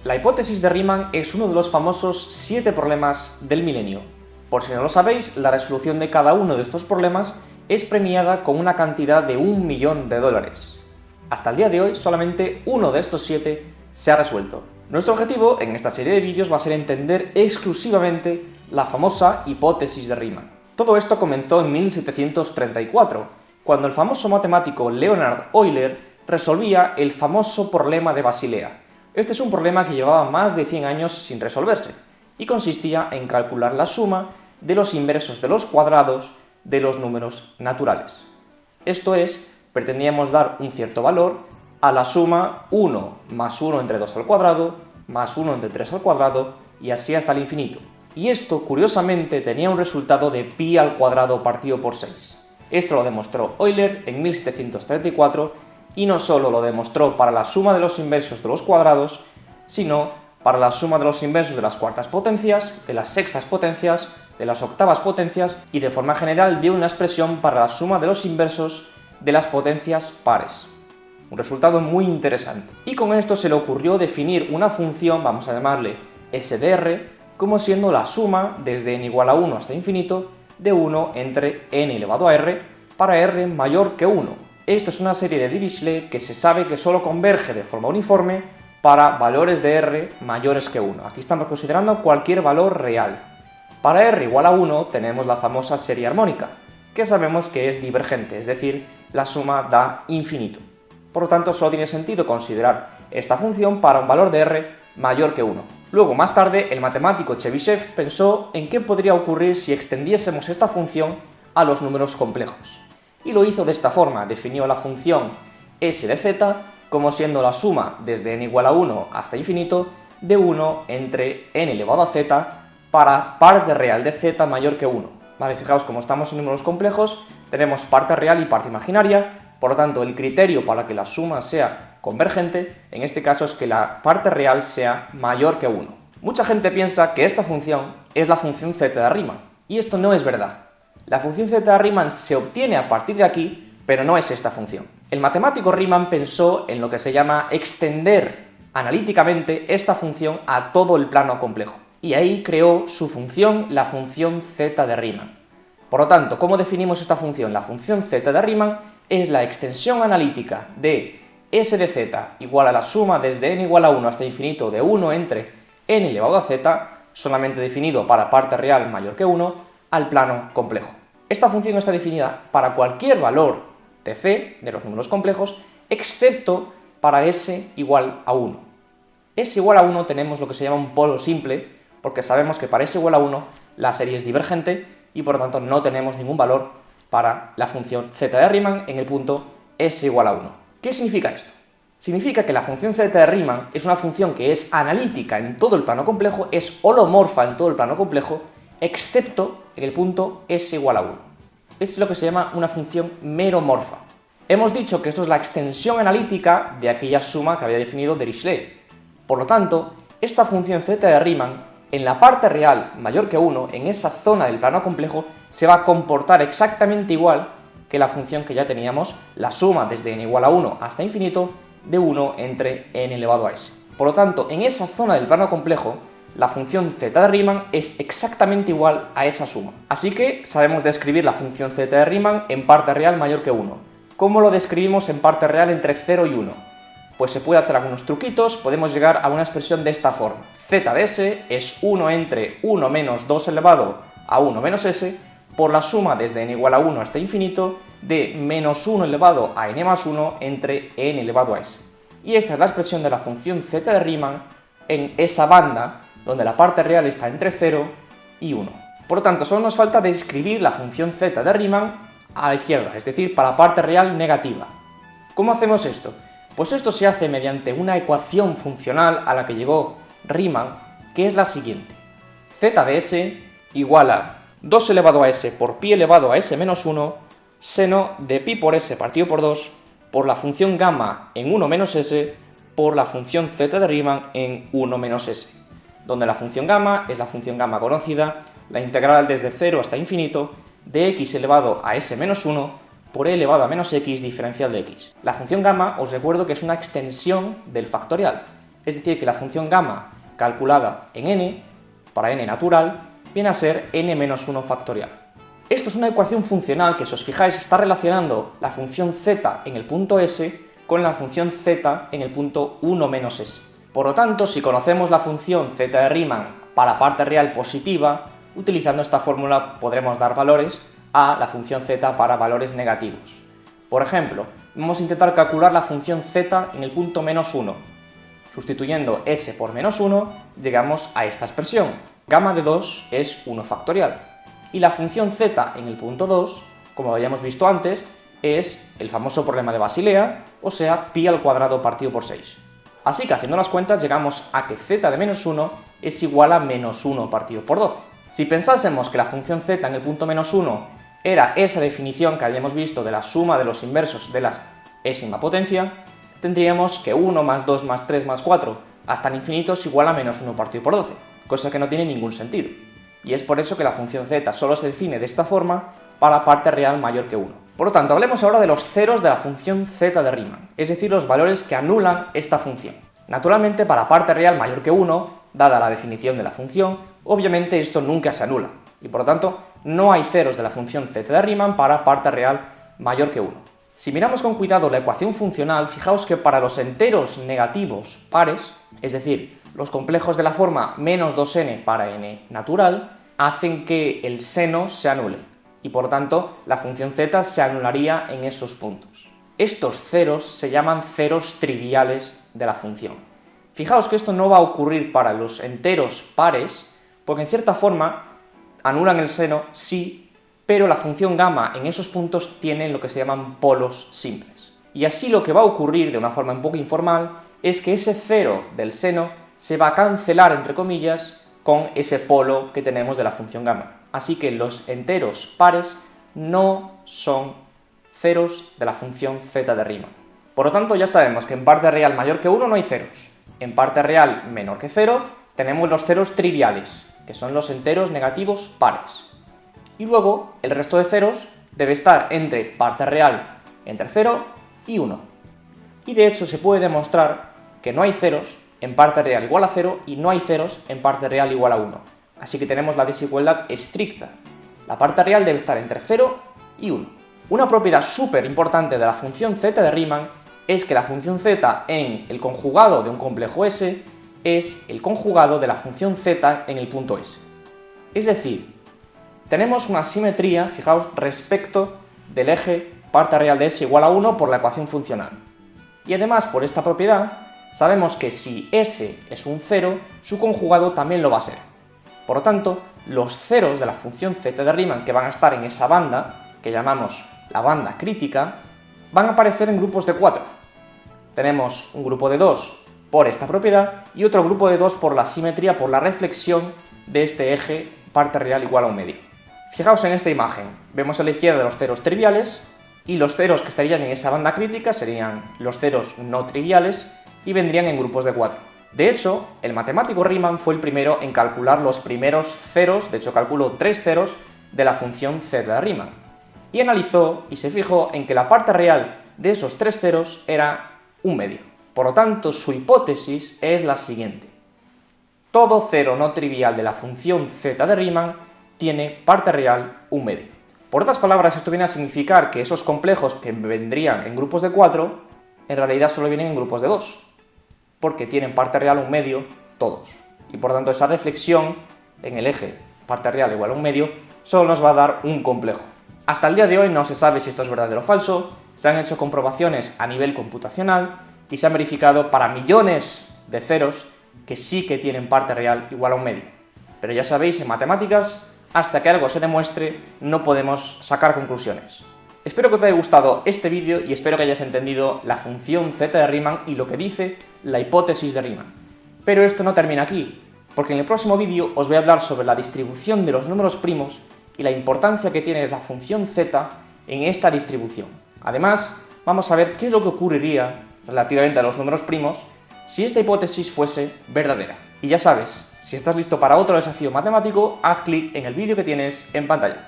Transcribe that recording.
La hipótesis de Riemann es uno de los famosos 7 problemas del milenio. Por si no lo sabéis, la resolución de cada uno de estos problemas es premiada con una cantidad de $1.000.000. Hasta el día de hoy, solamente uno de estos 7 se ha resuelto. Nuestro objetivo en esta serie de vídeos va a ser entender exclusivamente la famosa hipótesis de Riemann. Todo esto comenzó en 1734, cuando el famoso matemático Leonhard Euler resolvía el famoso problema de Basilea. Este es un problema que llevaba más de 100 años sin resolverse y consistía en calcular la suma de los inversos de los cuadrados de los números naturales. Esto es, pretendíamos dar un cierto valor a la suma 1 más 1 entre 2 al cuadrado, más 1 entre 3 al cuadrado, y así hasta el infinito. Y esto, curiosamente, tenía un resultado de pi al cuadrado partido por 6. Esto lo demostró Euler en 1734, y no solo lo demostró para la suma de los inversos de los cuadrados, sino para la suma de los inversos de las cuartas potencias, de las sextas potencias, de las octavas potencias, y de forma general dio una expresión para la suma de los inversos de las potencias pares. Un resultado muy interesante. Y con esto se le ocurrió definir una función, vamos a llamarle S de R, como siendo la suma desde n igual a 1 hasta infinito de 1 entre n elevado a r para r mayor que 1. Esto es una serie de Dirichlet que se sabe que solo converge de forma uniforme para valores de r mayores que 1. Aquí estamos considerando cualquier valor real. Para r igual a 1 tenemos la famosa serie armónica, que sabemos que es divergente, es decir, la suma da infinito. Por lo tanto, solo tiene sentido considerar esta función para un valor de r mayor que 1. Luego, más tarde, el matemático Chebyshev pensó en qué podría ocurrir si extendiésemos esta función a los números complejos. Y lo hizo de esta forma: definió la función s de z como siendo la suma desde n igual a 1 hasta infinito de 1 entre n elevado a z para parte real de z mayor que 1. Vale, fijaos, como estamos en números complejos, tenemos parte real y parte imaginaria, por lo tanto, el criterio para que la suma sea convergente, en este caso, es que la parte real sea mayor que 1. Mucha gente piensa que esta función es la función z de Riemann, y esto no es verdad. La función z de Riemann se obtiene a partir de aquí, pero no es esta función. El matemático Riemann pensó en lo que se llama extender analíticamente esta función a todo el plano complejo, y ahí creó su función, la función z de Riemann. Por lo tanto, ¿cómo definimos esta función? La función z de Riemann es la extensión analítica de s de z igual a la suma desde n igual a 1 hasta infinito de 1 entre n elevado a z, solamente definido para parte real mayor que 1, al plano complejo. Esta función está definida para cualquier valor de c, de los números complejos, excepto para s igual a 1. S igual a 1 tenemos lo que se llama un polo simple, porque sabemos que para s igual a 1 la serie es divergente y por lo tanto no tenemos ningún valor para la función z de Riemann en el punto s igual a 1. ¿Qué significa esto? Significa que la función z de Riemann es una función que es analítica en todo el plano complejo, es holomorfa en todo el plano complejo, excepto en el punto s igual a 1. Esto es lo que se llama una función meromorfa. Hemos dicho que esto es la extensión analítica de aquella suma que había definido Dirichlet. Por lo tanto, esta función z de Riemann, en la parte real mayor que 1, en esa zona del plano complejo, se va a comportar exactamente igual que la función que ya teníamos, la suma desde n igual a 1 hasta infinito de 1 entre n elevado a s. Por lo tanto, en esa zona del plano complejo, la función z de Riemann es exactamente igual a esa suma. Así que sabemos describir la función z de Riemann en parte real mayor que 1. ¿Cómo lo describimos en parte real entre 0 y 1? Pues se puede hacer algunos truquitos, podemos llegar a una expresión de esta forma. Z de s es 1 entre 1 menos 2 elevado a 1 menos s por la suma desde n igual a 1 hasta infinito de menos 1 elevado a n más 1 entre n elevado a s. Y esta es la expresión de la función z de Riemann en esa banda donde la parte real está entre 0 y 1. Por lo tanto, solo nos falta describir la función z de Riemann a la izquierda, es decir, para la parte real negativa. ¿Cómo hacemos esto? Pues esto se hace mediante una ecuación funcional a la que llegó Riemann, que es la siguiente. Z de s igual a 2 elevado a s por pi elevado a s menos 1, seno de pi por s partido por 2, por la función gamma en 1 menos s, por la función z de Riemann en 1 menos s, donde la función gamma es la función gamma conocida, la integral desde 0 hasta infinito, de x elevado a s menos 1, por e elevado a menos x diferencial de x. La función gamma, os recuerdo que es una extensión del factorial, Es decir, que la función gamma calculada en n, para n natural, viene a ser n-1 factorial. Esto es una ecuación funcional que, si os fijáis, está relacionando la función z en el punto s con la función z en el punto 1 menos s. Por lo tanto, si conocemos la función z de Riemann para parte real positiva, utilizando esta fórmula podremos dar valores a la función z para valores negativos. Por ejemplo, vamos a intentar calcular la función z en el punto menos 1. Sustituyendo s por menos 1, llegamos a esta expresión. Gamma de 2 es 1 factorial. Y la función z en el punto 2, como habíamos visto antes, es el famoso problema de Basilea, o sea, pi al cuadrado partido por 6. Así que haciendo las cuentas llegamos a que z de menos 1 es igual a menos 1 partido por 12. Si pensásemos que la función z en el punto menos 1 era esa definición que habíamos visto de la suma de los inversos de la ésima potencia, tendríamos que 1 más 2 más 3 más 4 hasta el infinito es igual a menos 1 partido por 12, cosa que no tiene ningún sentido. Y es por eso que la función z solo se define de esta forma para parte real mayor que 1. Por lo tanto, hablemos ahora de los ceros de la función z de Riemann, es decir, los valores que anulan esta función. Naturalmente, para parte real mayor que 1, dada la definición de la función, obviamente esto nunca se anula, y por lo tanto no hay ceros de la función z de Riemann para parte real mayor que 1. Si miramos con cuidado la ecuación funcional, fijaos que para los enteros negativos pares, es decir, los complejos de la forma menos 2n para n natural, hacen que el seno se anule, y por tanto la función z se anularía en esos puntos. Estos ceros se llaman ceros triviales de la función. Fijaos que esto no va a ocurrir para los enteros pares, porque en cierta forma anulan el seno, sí, pero la función gamma en esos puntos tiene lo que se llaman polos simples. Y así lo que va a ocurrir de una forma un poco informal es que ese cero del seno se va a cancelar, entre comillas, con ese polo que tenemos de la función gamma. Así que los enteros pares no son ceros de la función z de Riemann. Por lo tanto, ya sabemos que en parte real mayor que 1 no hay ceros. En parte real menor que 0 tenemos los ceros triviales, que son los enteros negativos pares. Y luego, el resto de ceros debe estar entre parte real entre 0 y 1. Y de hecho se puede demostrar que no hay ceros en parte real igual a 0 y no hay ceros en parte real igual a 1. Así que tenemos la desigualdad estricta. La parte real debe estar entre 0 y 1. Una propiedad súper importante de la función z de Riemann es que la función z en el conjugado de un complejo S es el conjugado de la función z en el punto S. Es decir, tenemos una simetría, fijaos, respecto del eje parte real de S igual a 1 por la ecuación funcional. Y además, por esta propiedad, sabemos que si S es un 0, su conjugado también lo va a ser. Por lo tanto, los ceros de la función z de Riemann que van a estar en esa banda, que llamamos la banda crítica, van a aparecer en grupos de 4. Tenemos un grupo de 2 por esta propiedad y otro grupo de 2 por la simetría, por la reflexión de este eje parte real igual a 1 medio. Fijaos en esta imagen, vemos a la izquierda los ceros triviales y los ceros que estarían en esa banda crítica serían los ceros no triviales y vendrían en grupos de 4. De hecho, el matemático Riemann fue el primero en calcular los primeros ceros, de hecho calculó 3 ceros de la función z de Riemann, y analizó y se fijó en que la parte real de esos 3 ceros era 1 medio. Por lo tanto, su hipótesis es la siguiente: todo cero no trivial de la función z de Riemann tiene parte real 1 medio. Por otras palabras, esto viene a significar que esos complejos que vendrían en grupos de 4, en realidad solo vienen en grupos de 2, porque tienen parte real 1 medio todos. Y por tanto esa reflexión en el eje parte real igual a 1 medio solo nos va a dar un complejo. Hasta el día de hoy no se sabe si esto es verdadero o falso, se han hecho comprobaciones a nivel computacional y se han verificado para millones de ceros que sí que tienen parte real igual a 1 medio. Pero ya sabéis, en matemáticas, hasta que algo se demuestre, no podemos sacar conclusiones. Espero que te haya gustado este vídeo y espero que hayas entendido la función z de Riemann y lo que dice la hipótesis de Riemann. Pero esto no termina aquí, porque en el próximo vídeo os voy a hablar sobre la distribución de los números primos y la importancia que tiene la función z en esta distribución. Además, vamos a ver qué es lo que ocurriría relativamente a los números primos si esta hipótesis fuese verdadera. Y ya sabes, si estás listo para otro desafío matemático, haz clic en el vídeo que tienes en pantalla.